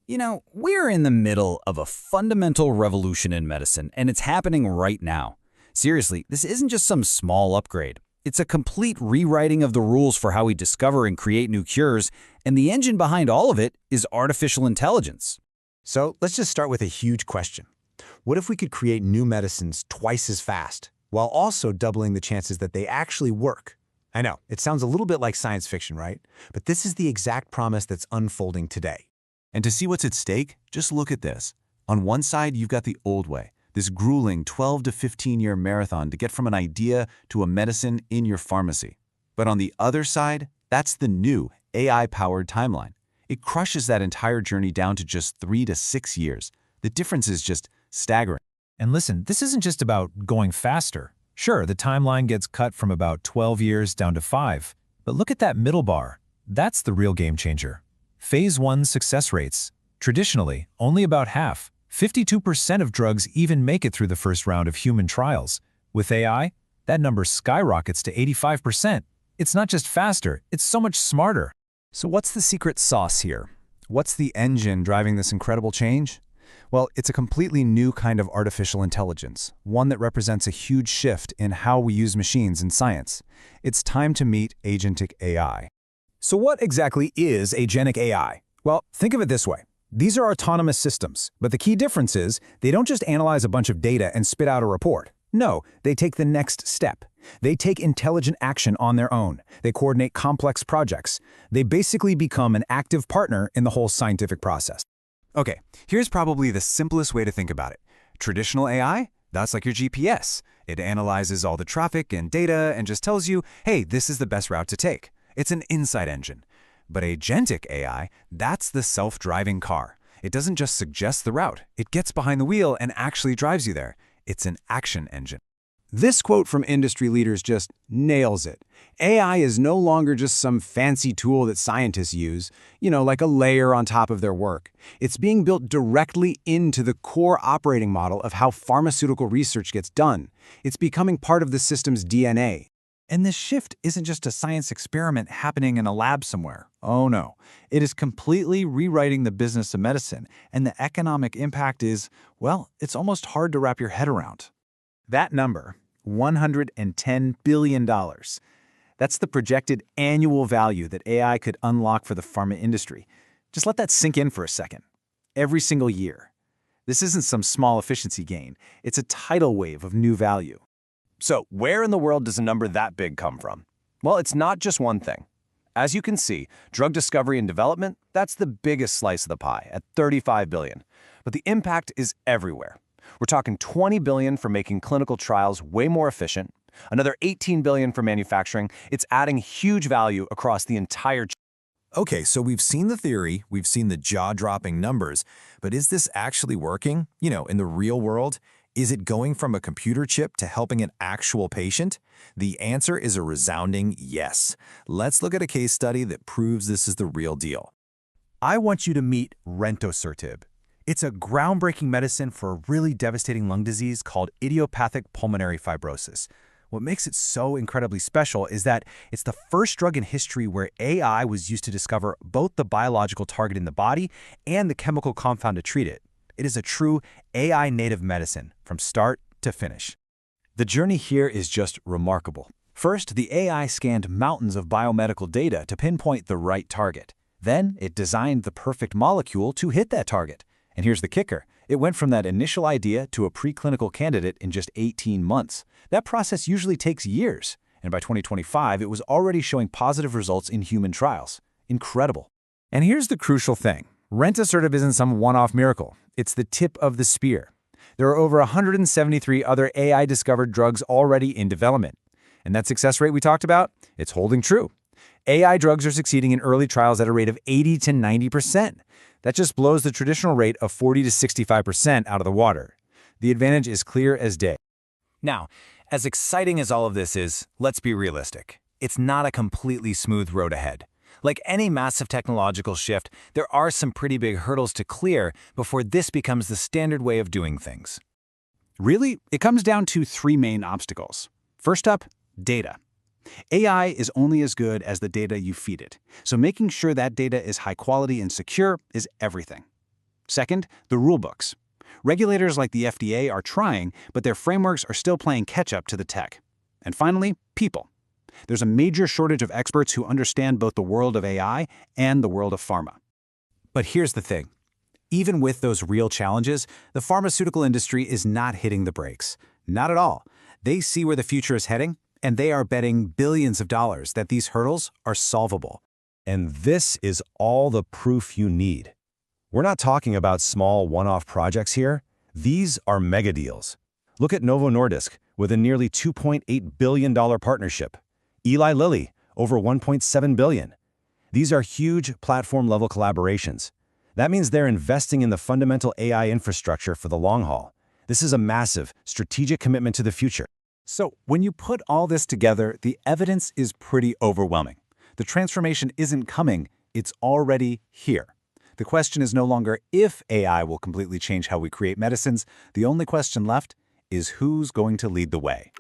We're in the middle of a fundamental revolution in medicine, and it's happening right now. Seriously, this isn't just some small upgrade. It's a complete rewriting of the rules for how we discover and create new cures, and the engine behind all of it is artificial intelligence. So let's just start with a huge question. What if we could create new medicines twice as fast, while also doubling the chances that they actually work? I know, it sounds a little bit like science fiction, right? But this is the exact promise that's unfolding today. And to see what's at stake, just look at this. On one side, you've got the old way, this grueling 12 to 15-year marathon to get from an idea to a medicine in your pharmacy. But on the other side, that's the new AI-powered timeline. It crushes that entire journey down to just 3 to 6 years. The difference is just staggering. And listen, this isn't just about going faster. Sure, the timeline gets cut from about 12 years down to 5. But look at that middle bar. That's the real game changer. Phase 1 success rates. Traditionally, only about half. 52% of drugs even make it through the first round of human trials. With AI, that number skyrockets to 85%. It's not just faster, it's so much smarter. So what's the secret sauce here? What's the engine driving this incredible change? Well, it's a completely new kind of artificial intelligence, one that represents a huge shift in how we use machines in science. It's time to meet Agentic AI. So what exactly is Agentic AI? Well, think of it this way. These are autonomous systems, but the key difference is they don't just analyze a bunch of data and spit out a report. No, they take the next step. They take intelligent action on their own. They coordinate complex projects. They basically become an active partner in the whole scientific process. Okay, here's probably the simplest way to think about it. Traditional AI, that's like your GPS. It analyzes all the traffic and data and just tells you, hey, this is the best route to take. It's an insight engine. But Agentic AI, that's the self-driving car. It doesn't just suggest the route. It gets behind the wheel and actually drives you there. It's an action engine. This quote from industry leaders just nails it. AI is no longer just some fancy tool that scientists use, like a layer on top of their work. It's being built directly into the core operating model of how pharmaceutical research gets done. It's becoming part of the system's DNA. And this shift isn't just a science experiment happening in a lab somewhere. Oh no, it is completely rewriting the business of medicine, and the economic impact is, well, it's almost hard to wrap your head around. That number, $110 billion. That's the projected annual value that AI could unlock for the pharma industry. Just let that sink in for a second. Every single year. This isn't some small efficiency gain. It's a tidal wave of new value. So where in the world does a number that big come from? Well, it's not just one thing. As you can see, drug discovery and development, that's the biggest slice of the pie at $35 billion. But the impact is everywhere. We're talking $20 billion for making clinical trials way more efficient, another $18 billion for manufacturing. It's adding huge value across the entire chain. Okay, so we've seen the theory, we've seen the jaw-dropping numbers, but is this actually working, in the real world? Is it going from a computer chip to helping an actual patient? The answer is a resounding yes. Let's look at a case study that proves this is the real deal. I want you to meet rentosertib. It's a groundbreaking medicine for a really devastating lung disease called idiopathic pulmonary fibrosis. What makes it so incredibly special is that it's the first drug in history where AI was used to discover both the biological target in the body and the chemical compound to treat it. It is a true AI-native medicine from start to finish. The journey here is just remarkable. First, the AI scanned mountains of biomedical data to pinpoint the right target. Then, it designed the perfect molecule to hit that target. And here's the kicker. It went from that initial idea to a preclinical candidate in just 18 months. That process usually takes years. And by 2025, it was already showing positive results in human trials. Incredible. And here's the crucial thing. Rentosertib isn't some one-off miracle. It's the tip of the spear. There are over 173 other AI-discovered drugs already in development. And that success rate we talked about, it's holding true. AI drugs are succeeding in early trials at a rate of 80 to 90%. That just blows the traditional rate of 40 to 65% out of the water. The advantage is clear as day. Now, as exciting as all of this is, let's be realistic. It's not a completely smooth road ahead. Like any massive technological shift, there are some pretty big hurdles to clear before this becomes the standard way of doing things. Really, it comes down to three main obstacles. First up, data. AI is only as good as the data you feed it, so making sure that data is high quality and secure is everything. Second, the rulebooks. Regulators like the FDA are trying, but their frameworks are still playing catch-up to the tech. And finally, people. There's a major shortage of experts who understand both the world of AI and the world of pharma. But here's the thing. Even with those real challenges, the pharmaceutical industry is not hitting the brakes. Not at all. They see where the future is heading, and they are betting billions of dollars that these hurdles are solvable. And this is all the proof you need. We're not talking about small one-off projects here. These are mega deals. Look at Novo Nordisk with a nearly $2.8 billion partnership. Eli Lilly, over $1.7 billion. These are huge platform-level collaborations. That means they're investing in the fundamental AI infrastructure for the long haul. This is a massive, strategic commitment to the future. So when you put all this together, the evidence is pretty overwhelming. The transformation isn't coming, it's already here. The question is no longer if AI will completely change how we create medicines. The only question left is who's going to lead the way.